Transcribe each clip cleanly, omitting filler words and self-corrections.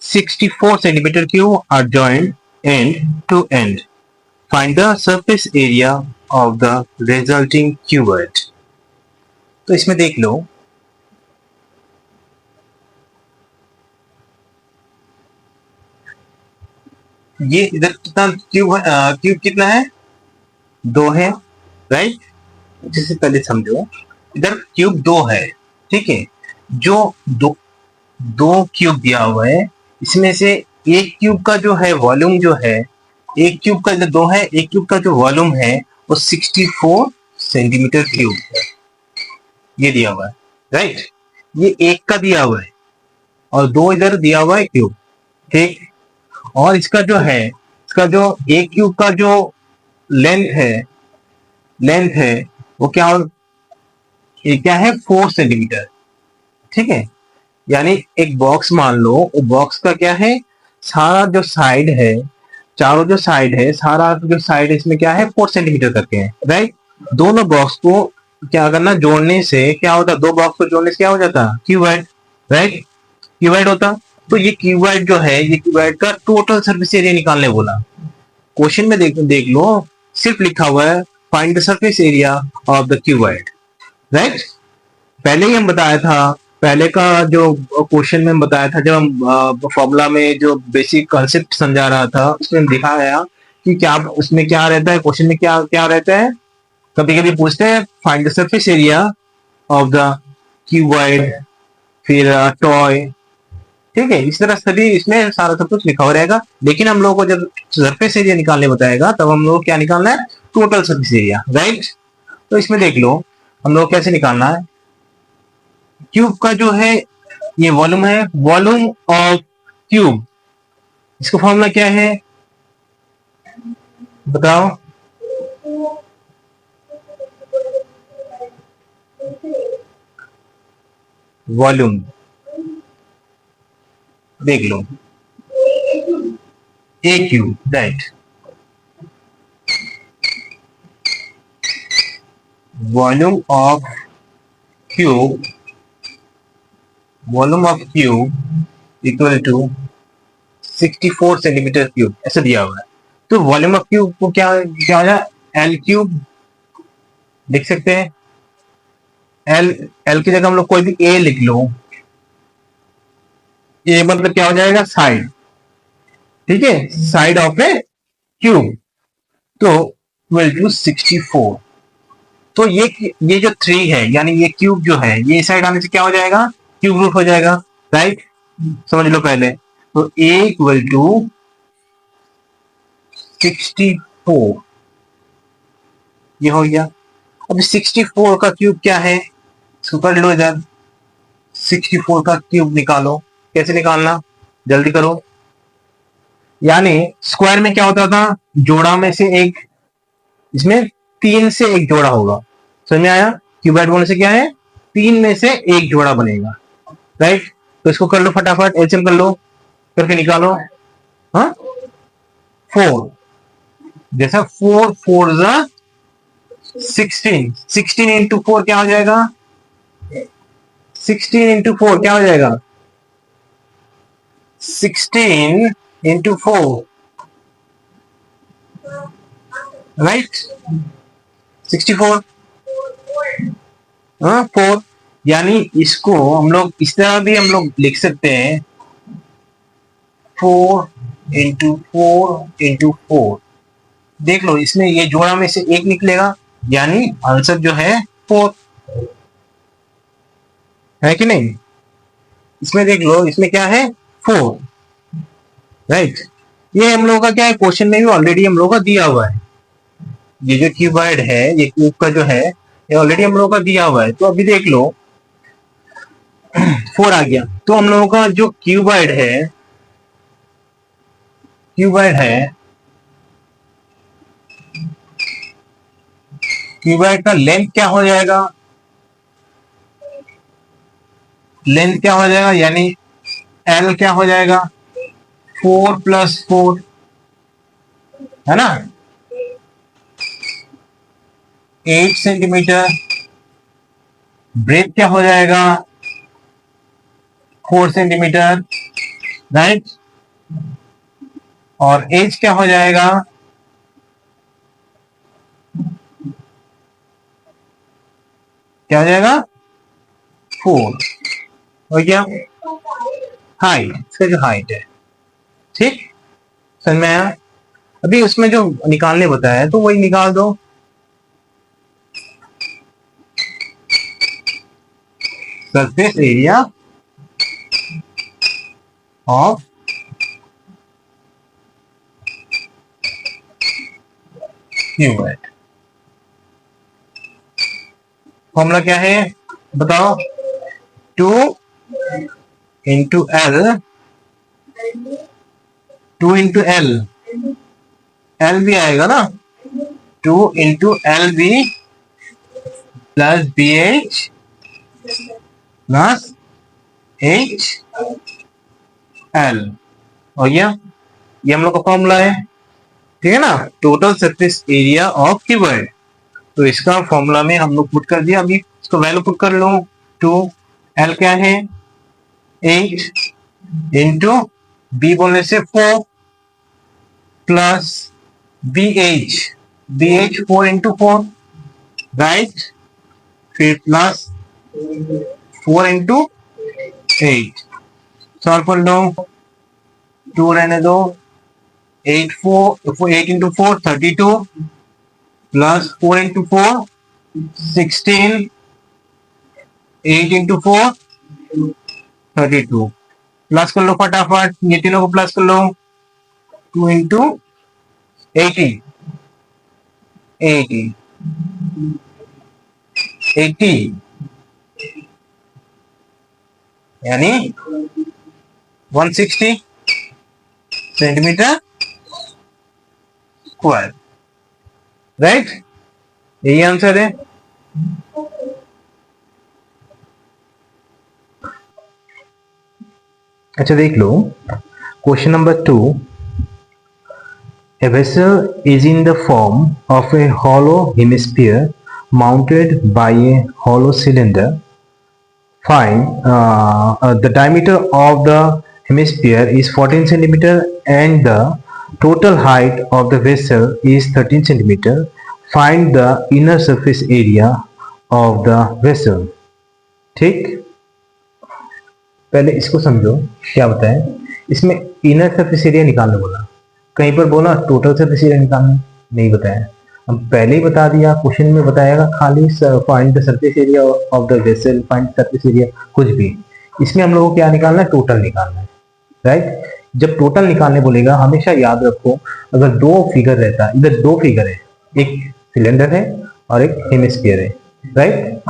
64 centimeter cube are joined end to end. Find the surface area of the resulting cuboid. तो इसमें देख लो, ये इधर कितना क्यूब कितना है? 2 है, राइट? जिससे पहले समझो, इधर क्यूब 2 है, ठीक है। जो दो क्यूब दिया हुआ है, इसमें से एक क्यूब का जो है वॉल्यूम जो है, एक क्यूब का जो 2 है, एक क्यूब का जो वॉल्यूम है वो 64 सेंटीमीटर क्यूब है, ये दिया हुआ है, राइट? ये एक का दिया हुआ है और 2 इधर दिया हुआ है क्यूब, ठीक। और इसका जो है, इसका जो एक क्यूब का जो लेंथ है वो क्या है? 4 सेंटीमीटर, ठीक है। यानी एक बॉक्स मान लो, वो बॉक्स का क्या है, सारा जो साइड है, चारों जो साइड है, सारा जो साइड इसमें क्या है, 4 सेंटीमीटर करके है, राइट? दोनों बॉक्स को क्या करना, जोड़ने से क्या होता, दो बॉक्स को जोड़ने से क्या हो जाता? Cuboid, right? क्यूबॉइड होता। तो ये क्यूबॉइड जो है, ये क्यूबॉइड का टोटल सरफेस एरिया निकालने बोला। क्वेश्चन में देख लो, सिर्फ लिखा हुआ है find the surface area of the cuboid, right? पहले ही हम बताया था, पहले का जो क्वेश्चन में बताया था, जब हम फॉर्मूला में जो बेसिक कॉन्सेप्ट समझा रहा था, उसमें दिखाया कि क्या उसमें क्या रहता है, क्वेश्चन में क्या क्या रहता है। कभी कभी पूछते हैं find the surface area of the cuboid, फिर टॉय, ठीक है। इस तरह सभी इसमें सारा सब कुछ लिखा हुआ रहेगा। लेकिन हम लोगों को जब सरफेस एरिया निकालने बताएगा, तब हम लोग क्या निकालना है? Total surface area, right? तो इसमें देख लो हम लोग कैसे निकालना है। क्यूब का जो है ये वॉल्यूम है, वॉल्यूम ऑफ क्यूब, इसका फॉर्मूला क्या है बताओ? वॉल्यूम देख लो, a cube, right? Volume of cube, volume of cube equal to 64 centimetre cube, ऐसा दिया हुआ है। तो वॉल्यूम ऑफ क्यूब को क्या क्या हो जाए? एल क्यूब लिख सकते हैं। एल की जगह हम लोग कोई भी ए लिख लो, ए मतलब क्या हो जाएगा? साइड, ठीक है, साइड ऑफ ए क्यूब। तो इक्वल टू 64। तो ये जो 3 है, यानी ये क्यूब जो है, ये साइड आने से क्या हो जाएगा? क्यूब रूट हो जाएगा, राइट? समझ लो पहले। तो ए इक्वल टू 64, ये हो गया। अब 64 का क्यूब क्या है, इसको कर लो इधर। 64 का क्यूब निकालो। कैसे निकालना, जल्दी करो। यानी स्क्वायर में क्या होता था, जोड़ा में से एक, इसमें 3 से एक जोड़ा होगा, समझ में आया? क्यूबॉइड बोलने से क्या है, 3 में से एक जोड़ा बनेगा, राइट? तो इसको कर लो फटाफट, एलसीएम कर लो, करके निकालो। हाँ, 4, जैसा 4 4 जा 16, 16 इंटू 4 क्या हो जाएगा? 16 इंटू 4 क्या हो जाएगा? 16 इंटू 4, राइट? 64, हाँ 4। यानी इसको हम लोग इस तरह भी हम लोग लिख सकते हैं, 4 इंटू 4 इंटू 4। देख लो, इसमें ये जोड़ा में से एक निकलेगा, यानी आंसर जो है 4 है कि नहीं? इसमें देख लो, इसमें क्या है? 4, राइट? ये हम लोगों का क्या है, क्वेश्चन में भी ऑलरेडी हम लोगों का दिया हुआ है। ये जो क्यूबॉइड है, ये क्यूब का जो है, ये ऑलरेडी हम लोगों का दिया हुआ है। तो अभी देख लो 4 आ गया। तो हम लोगों का जो क्यूबॉइड है, क्यूबॉइड का लेंथ क्या हो जाएगा? लेंथ क्या हो जाएगा, यानी एल क्या हो जाएगा? 4 + 4, है ना? 8 सेंटीमीटर। ब्रेथ क्या हो जाएगा? 4 सेंटीमीटर। राइट। और एज क्या हो जाएगा, क्या हो जाएगा 4, हो गया। हाइट, इसका जो हाइट है, ठीक, समझ में आया। अभी उसमें जो निकालने बताया है तो वही निकाल दो। Surface area of cuboid, formula क्या है बताओ, 2 × L, 2 × L, L भी आएगा ना, 2 × LB plus BH plus HL हो गया। ये हम लोग का फॉर्मूला है, ठीक है ना, total surface area of cuboid. तो इसका फॉर्मूला में हम लोग पुट कर दिया। अभी इसको वैल्यू पुट कर लो, 2L क्या है 8 इंटू B बोलने से 4 प्लस BH 4 × 4, राइट, फिर प्लस 4 × 8, सॉल्व कर लो, 2 रहने दो, 8 × 4 32 प्लस 4 × 4 16, 8 × 4 32, प्लस कर लो फटाफट, ये तीनों को प्लस कर लो, 2 × 80 80 80 यानी 160 सेंटीमीटर स्क्वायर, राइट, यही आंसर है। अच्छा देख लो question number 2, A vessel is in the form of a hollow hemisphere mounted by a hollow cylinder. Find the diameter of the hemisphere is 14 centimeter and the total height of the vessel is 13 centimeter. Find the inner surface area of the vessel. ठीक, पहले इसको समझो क्या बताएं। इसमें inner surface area निकालने बोला, कहीं पर बोला टोटल सरफेस एरिया निकालना, नहीं बताया। हम पहले ही बता दिया, क्वेश्चन में बताएगा खाली find the surface area of the vessel, find surface area, कुछ भी। इसमें हम लोगों को क्या निकालना है, टोटल निकालना है, राइट। जब टोटल निकालने बोलेगा हमेशा याद रखो, अगर दो फिगर रहता है, इधर दो फिगर है, एक सिलेंडर है और एक हेमिस्फीयर है, राइट,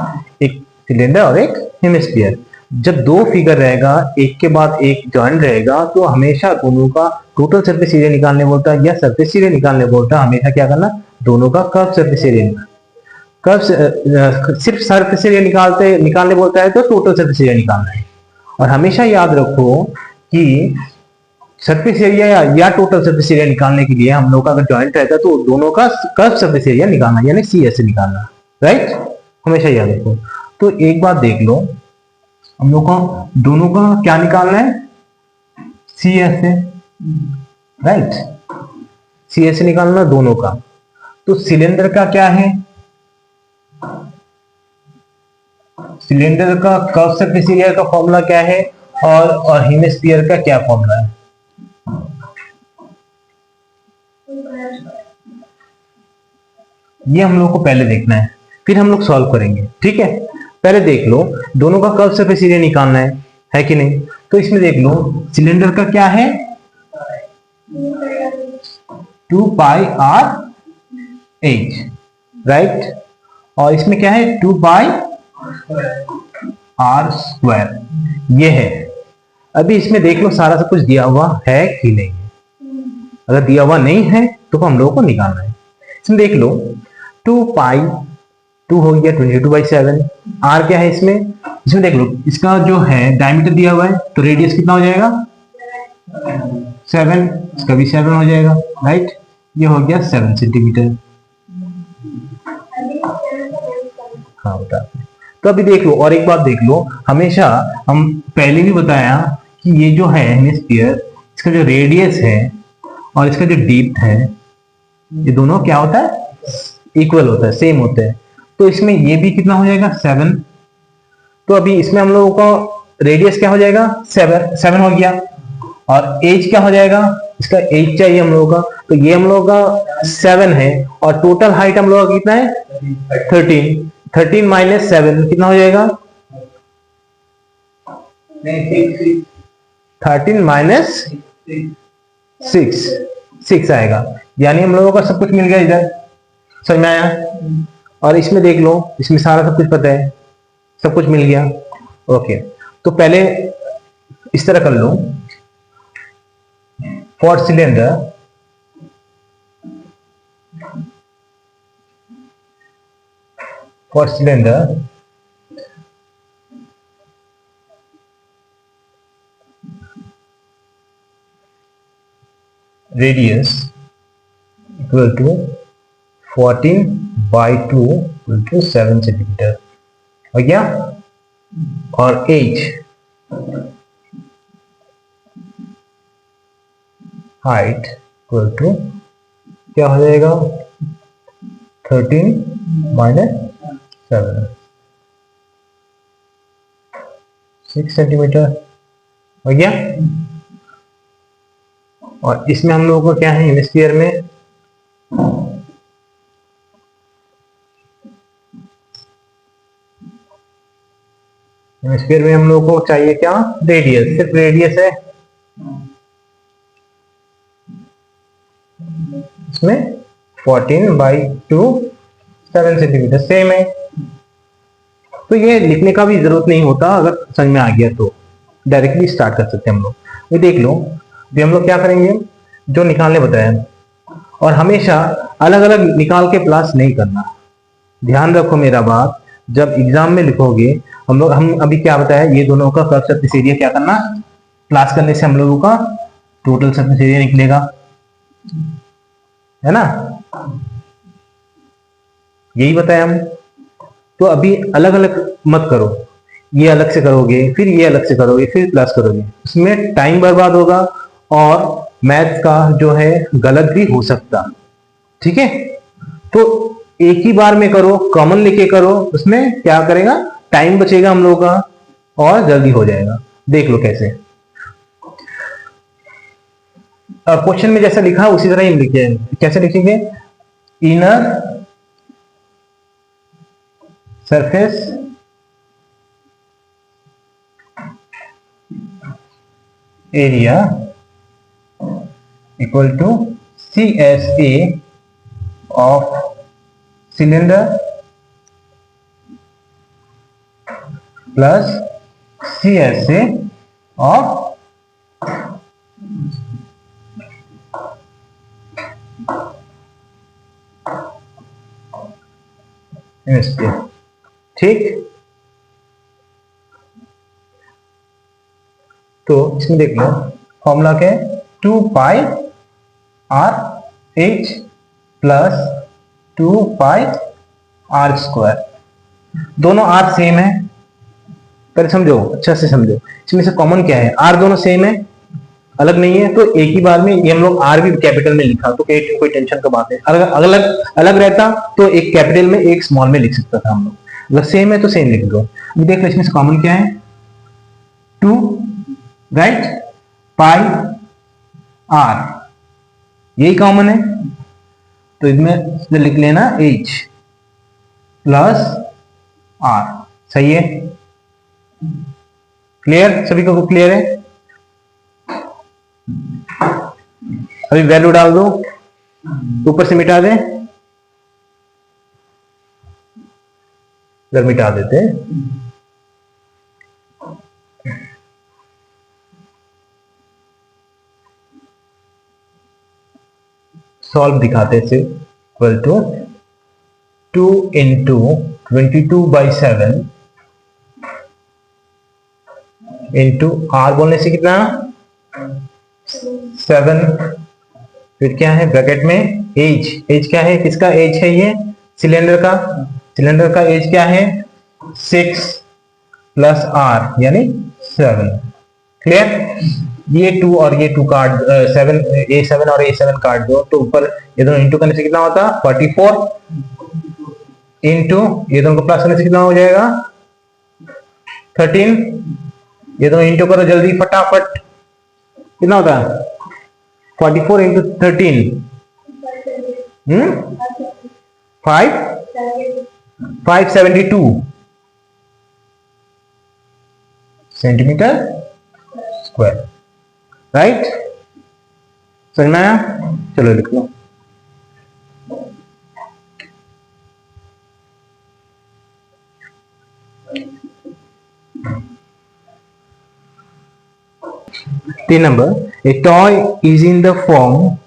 एक सिलेंडर और एक हेमिस्फीयर। जब दो फिगर रहेगा एक के बाद एक जॉइंट रहेगा तो हमेशा दोनों का टोटल सरफेस एरिया निकालने बोलता है या सरफेस एरिया निकालने बोलता है। हमेशा क्या करना, दोनों का कर्व सरफेस एरिया, कर्व सिर्फ सरफेस एरिया निकालने बोलता है तो टोटल सरफेस एरिया निकालना है। और हमेशा याद रखो कि सरफेस एरिया या टोटल सरफेस एरिया निकालने के लिए हम लोग का अगर जॉइंट रहता है तो दोनों का कर्व सरफेस एरिया निकालना यानी CS से निकालना, राइट, हमेशा याद रखो। तो एक बात देख लो, हम लोग को दोनों का क्या निकालना है, CS से, राइट, CS से निकालना दोनों का। तो सिलेंडर का क्या है, सिलेंडर का कर्व सरफेस एरिया का फॉर्मूला क्या है और हेमिस्फीयर का क्या फॉर्मूला है। ये हम लोग को पहले देखना है, फिर हम लोग सॉल्व करेंगे, ठीक है। पहले देख लो, दोनों का कर्व सरफेस एरिया निकालना है कि नहीं। तो इसमें देख लो, सिलेंडर का क्या है 2πr h, राइट, और इसमें क्या है 2πr², ये है। अभी इसमें देख लो सारा सब कुछ दिया हुआ है कि नहीं, अगर दिया हुआ नहीं है तो हम लोगों को निकालना है। इसमें देख लो 2 हो गया 22/7, r क्या है इसमें देख लो, इसका जो है डायमीटर दिया हुआ है तो रेडियस कितना हो जाएगा 7, इसका भी 7 हो जाएगा, राइट, ये हो गया 7 सेंटीमीटर। हाँ बता। तो अभी देख लो, और एक बात देख लो, हमेशा हम पहले भी बताया कि ये जो है हेमिस्फीयर, इसका जो रेडियस है और इसका जो डीप है, ये दोनों क्या होता है, इक्वल होता है, सेम होता है। तो इसमें ये भी कितना हो जाएगा, 7। तो अभी इसमें हम लोगों को रेडियस क्या हो जाएगा, 7 हो गया, और एज क्या हो जाएगा, इसका एज चाहिए हम लोगों का, तो ये हम लोगों का 7 है, और टोटल हाइट हम लोगों का कितना है, 13। 13 माइनस 7 कितना हो जाएगा, 13 माइनस 6 आएगा। यानी हम लोगों का सब कुछ मिल गया इधर, समझ में आया। और इसमें देख लो, इसमें सारा सब कुछ पता है, सब कुछ मिल गया। ओके, तो पहले इस तरह कर लो, for cylinder radius equal to 14 by 2 equal to 7 centimetre हो गया। और एज, हाइट इक्वल टू क्या हो जाएगा, 13 माइनस 7, 6 सेंटीमीटर हो गया। और इसमें हम लोगों को क्या है, हेमिस्फीयर में हम लोगों को चाहिए क्या, रेडियस, सिर्फ रेडियस है इसमें 14 बाई 2 7 सेंटीमीटर, सेम है। तो ये लिखने का भी जरूरत नहीं होता, अगर समझ में आ गया तो डायरेक्टली स्टार्ट कर सकते हैं हम लोग। ये देख लो, भी हम लोग क्या करेंगे, जो निकालने बताया, और हमेशा अलग अलग निकाल के प्लस नहीं करना। ध्यान रखो मेरा बात, जब एग्जाम में लिखोगे हम अभी क्या बताया, ये दोनों का कर्व सरफेस एरिया क्या करना, प्लस करने से हम लोगों का टोटल सरफेस एरिया निकलेगा, है ना, यही बताया हम। तो अभी अलग अलग मत करो, ये अलग से करोगे, फिर ये अलग से करोगे, फिर प्लस करोगे, उसमें टाइम बर्बाद होगा और मैथ का जो है गलत भी हो सकता, ठीक है। तो एक ही बार में करो, कॉमन लेके करो, उसमें क्या करेगा, टाइम बचेगा हम लोगों का और जल्दी हो जाएगा। देख लो कैसे, क्वेश्चन में जैसा लिखा उसी तरह ही लिखे, कैसे लिखेंगे, inner surface area equal to CSA of cylinder plus CSA of hemisphere, ठीक। तो इसमें देख लो, फॉर्मूला क्या है, 2 pi r h plus 2 pi are square, दोनों आर सेम है, पर समझो, अच्छा से समझो, इसमें से कॉमन क्या है, आर दोनों सेम है, अलग नहीं है, तो एक ही बार में ये हम लोग आर भी कैपिटल में लिखा, तो कोई टेंशन का बात है। अगर अलग अलग रहता तो एक कैपिटल में एक स्मॉल में लिख सकता था हम लोग, अगर सेम है तो सेम लिख दो। अभी देख लो, इसमें से कॉमन क्या है, 2, राइट, पाई आर, यही कॉमन है, तो इसमें लिख लेना एच प्लस आर, सही है, क्लियर, सभी को क्लियर है। अभी वैल्यू डाल दो, ऊपर से मिटा दें, इधर मिटा देते हैं, सॉल्व दिखाते हैं, equal to 2 into 22/7 into R बोलने से कितना 7, फिर क्या है ब्रैकेट में एज, एज क्या है, किसका एज है, ये सिलेंडर का, सिलेंडर का एज क्या है 6 प्लस आर यानी 7, क्लियर? ये 2 और ये 2 काट, 7 A7 और A7 काट दो तो ऊपर ये दोनों इंटू करने से कितना होता? 44 इंटू ये दोनों को प्लस करने से कितना हो जाएगा? 13। ये दोनों इंटू करो जल्दी फटाफट, कितना होता है? 44 इंटू 13 572 सेंटीमीटर स्क्वायर, राइट? समझ में आया? चलो लिख लो। तीन number, a toy is in the form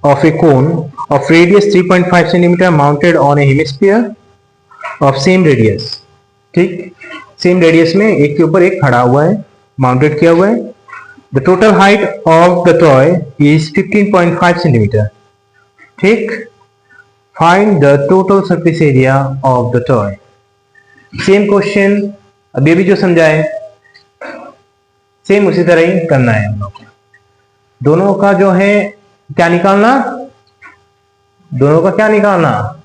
of a cone of radius 3.5 centimeter mounted on a hemisphere of same radius। ठीक, सेम रेडियस में एक के ऊपर एक खड़ा हुआ है, माउंटेड किया हुआ है। The total height of the toy is 15.5 centimetre. ठीक, find the total surface area of the toy. Same question अभी भी जो समझाए सेम उसी तरह ही करना है हम लोग को। दोनों का जो है क्या निकालना? दोनों का क्या निकालना?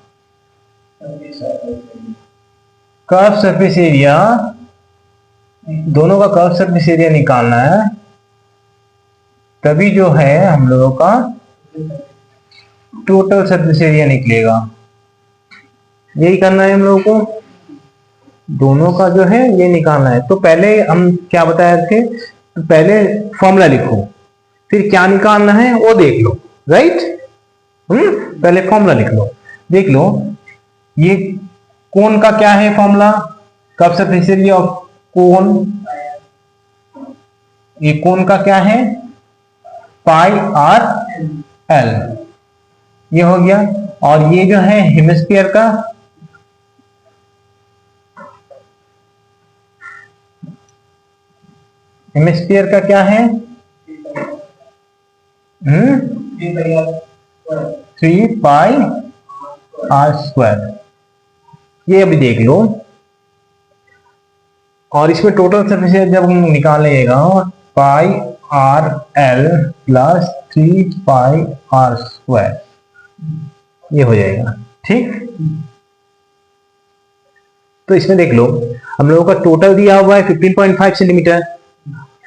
कर्व सरफेस एरिया, दोनों का कर्व सरफेस एरिया निकालना है, तभी जो है हम लोगों का टोटल सरफेस एरिया निकलेगा। यही करना है हम लोगों को, दोनों का जो है ये निकालना है। तो पहले हम क्या बताए थे? तो पहले फॉर्मूला लिखो, फिर क्या निकालना है वो देख लो, राइट? पहले फॉर्मूला लिख लो, देख लो। ये कोन का क्या है formula? Curve surface area of कोन, ये कोन का क्या है? पाई आर एल, ये हो गया। और ये जो है हेमिस्फीयर का, हेमिस्फीयर का क्या है? 3 पाई आर स्क्वायर, ये अभी देख लो। और इसमें टोटल सरफेस एरिया जब हम निकालेगा pi R L plus 3 pi are square, ये हो जाएगा। ठीक, तो इसमें देख लो हम लोगों का टोटल दिया हुआ है 15.5 सेंटीमीटर।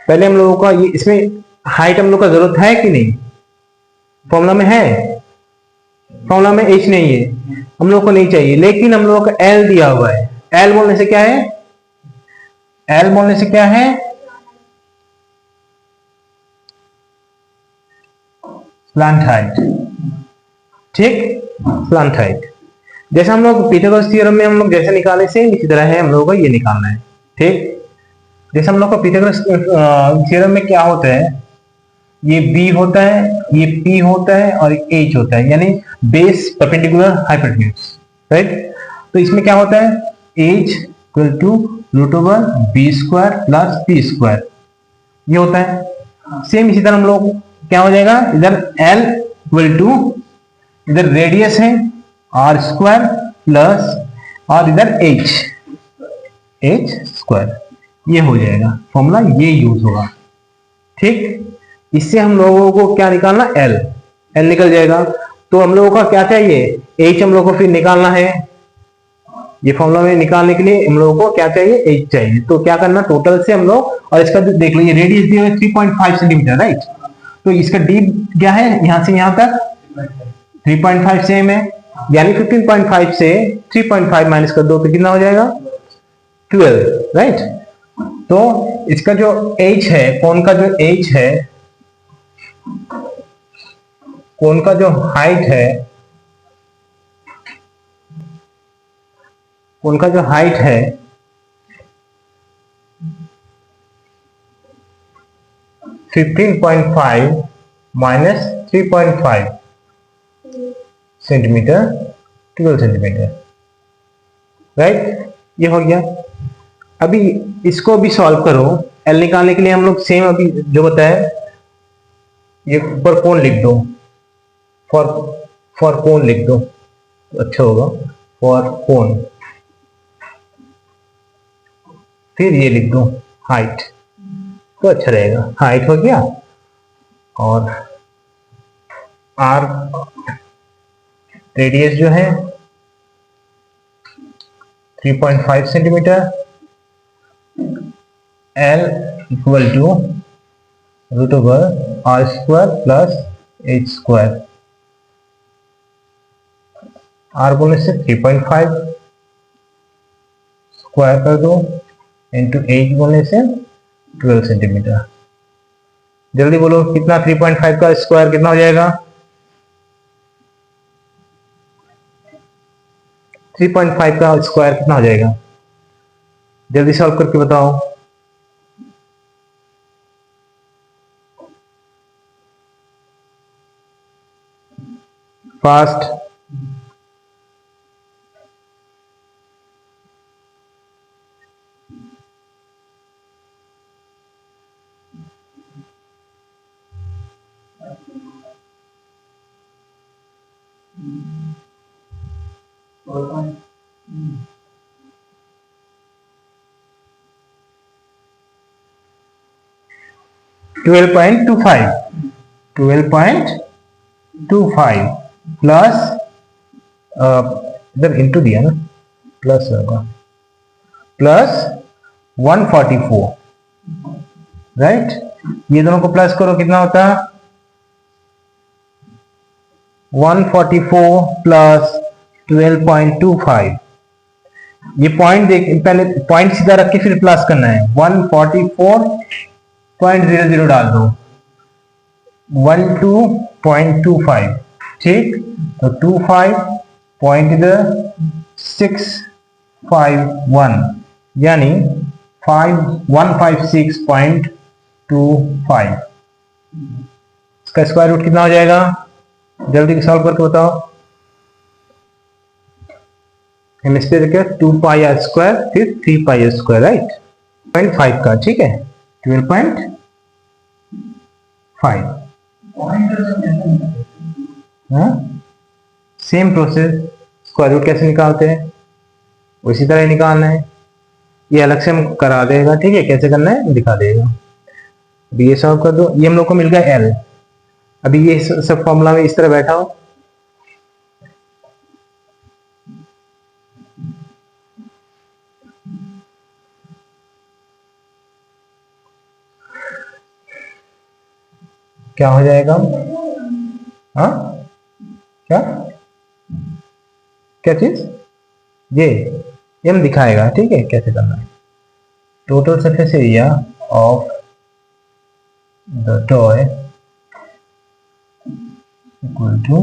पहले हम लोगों का ये, इसमें हाइट हम लोग का जरूरत है कि नहीं? फॉर्मूला में है, फॉर्मूला में एच नहीं है, हम लोग को नहीं चाहिए, लेकिन हम लोगों का एल दिया हुआ है। एल बोलने से क्या है? एल बोलने से क्या है? Slant height. ठीक, स्लैंट हाइट। जैसे हम लोग पाइथागोरस थ्योरम में हम लोग जैसे निकाले सेम इसी तरह है हम लोगों को ये निकालना है। ठीक, जैसे हम लोग का पाइथागोरस थ्योरम में क्या होता है? ये B होता है, ये P होता है और H होता है, यानी बेस परपेंडिकुलर हाइपोटेन्यूज, राइट? तो इसमें क्या होता है? H equal to √b square plus p square, ये होता है। सेम इसी तरह हम लोग क्या हो जाएगा? इधर L इक्वल टू, इधर रेडियस है r स्क्वायर प्लस, और इधर h स्क्वायर, ये हो जाएगा फॉर्मूला, ये यूज होगा। ठीक, इससे हम लोगों को क्या निकालना? L निकल जाएगा। तो हम लोगों का क्या चाहिए? H हम लोगों को फिर निकालना है। ये फॉर्मूला में निकालने के लिए हम लोगों को क्या चाहिए? H चाहिए। तो क्या करना? टोटल से हम लोग, और इसका देख लो ये रेडियस दिया है 3.5 सेंटीमीटर, राइट? तो इसका डी क्या है? यहां से यहां तक 3.5 सेम है, यानी 15.5 से 3.5 माइनस कर दो तो कितना हो जाएगा? 12, राइट? तो इसका जो H है, कोन का जो H है, कोन का जो हाइट है, कोन का जो हाइट है 15.5 माइनस 3.5 सेंटीमीटर, 12 सेंटीमीटर, राइट? ये हो गया। अभी इसको भी सॉल्व करो। एल निकालने के लिए हम लोग सेम अभी जो बताया, ये ऊपर कोण लिख दो, फॉर कोण लिख दो तो अच्छा होगा, फॉर कोण, फिर ये लिख दो हाइट। तो अच्छा रहेगा। हाइट हो गया और आर रेडियस जो है 3.5 centimetre, L equal to root over R square plus H square. R बोलने से 3.5 स्क्वायर कर दो इंटू एच बोलने से 12 सेंटीमीटर। जल्दी बोलो कितना 3.5 का स्क्वायर कितना हो जाएगा? 3.5 का स्क्वायर कितना हो जाएगा? जल्दी सॉल्व करके बताओ। Fast. Twelve point two five plus इधर इंटू दिया ना, प्लस होगा प्लस 144, राइट। ये दोनों को प्लस करो कितना होता है? 144 प्लस 12.25। ये पॉइंट देख, पहले पॉइंट सीधा रख के फिर प्लस करना है। 144.00 डाल दो, 12.25, ठीक। तो 25 पॉइंट इधर 651 यानी 156.25। इसका स्क्वायर रूट कितना हो जाएगा? जल्दी सॉल्व करके बताओ। हेमिस्फीयर क्या? 2 पाई आर स्क्वायर फिर 3 पाई आर स्क्वायर, राइट। 0.5 का, ठीक है, 12.5। सेम प्रोसेस, स्क्वायर रूट कैसे निकालते हैं उसी तरह ही निकालना है। ये अलग से हम करा देगा, ठीक है, कैसे करना है दिखा देगा। अभी ये सॉल्व कर दो, ये हम लोग को मिल गया एल। अभी ये सब फॉर्मूला में इस तरह बैठा हो, क्या हो जाएगा? हाँ, क्या क्या चीज? ये हम दिखाएगा, ठीक है, कैसे करना है। Total surface area of the toy equal to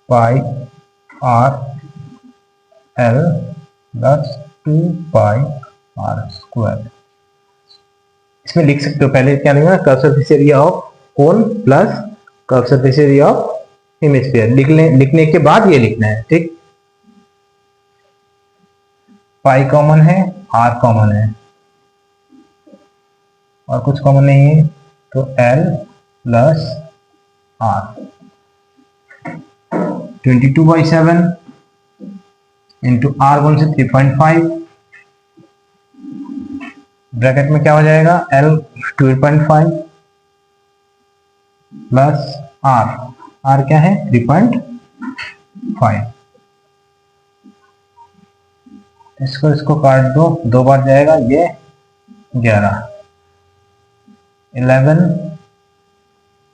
pi R L plus 2 pi are square. इसमें लिख सकते हो, पहले क्या लिखना? Curve surface area of cone plus curve surface area of hemisphere. लिखने के बाद ये लिखना है, ठीक। पाई कॉमन है, आर कॉमन है और कुछ कॉमन नहीं है, तो L plus R. 22/7 into R one से 3.5, ब्रैकेट में क्या हो जाएगा? एल 12.5 प्लस आर, आर क्या है? 3.5। इसको काट दो, 2 बार जाएगा, ये 11 11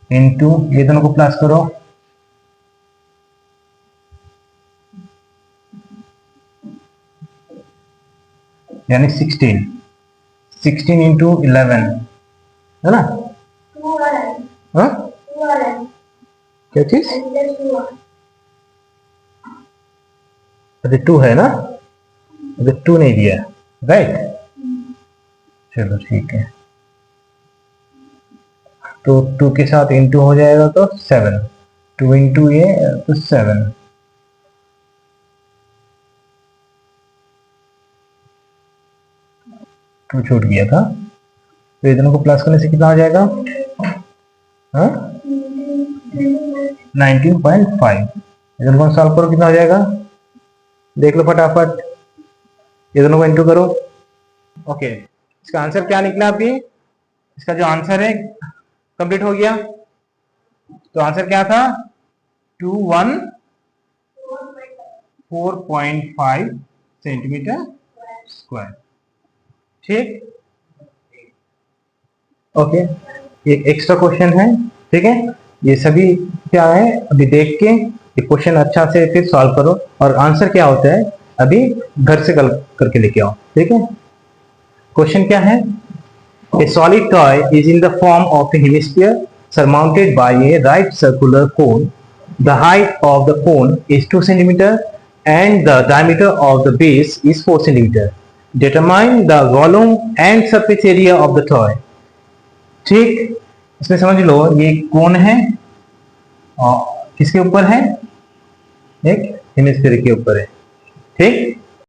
इंटू ये दोनों को प्लस करो, यानी 16 इंटू 11 है ना? हाँ, क्या चीज? अच्छा 2 है ना? अच्छा 2 नहीं दिया, राइट। चलो ठीक है, तो 2 के साथ इंटू हो जाएगा तो 7, 2 इंटू ये तो 7। तो छूट गया था, तो ये दोनों को प्लस करने से कितना आ जाएगा? हाँ, 19.5। इधर को सॉल्व करो, कितना हो जाएगा? देख लो फटाफट, ये दोनों को इंटू करो। ओके, इसका आंसर क्या निकला अभी? इसका जो आंसर है कंप्लीट हो गया। तो आंसर क्या था? 214.5 सेंटीमीटर स्क्वायर। ठीक, ओके, ये एक्स्ट्रा क्वेश्चन है। ठीक है, ये सभी क्या है अभी देख के ये क्वेश्चन अच्छा से फिर सॉल्व करो, और आंसर क्या होता है अभी घर से कल करके लेके आओ। ठीक है, क्वेश्चन क्या है? A solid toy is in the form of a hemisphere surmounted by a right circular cone. The height of the cone is 2 cm and the diameter of the base is 4 cm. Determine the volume and surface area of the toy. ठीक, इसमें समझ लो ये कोन है और किसके ऊपर है? एक हेमिस्फीयर के ऊपर है। ठीक,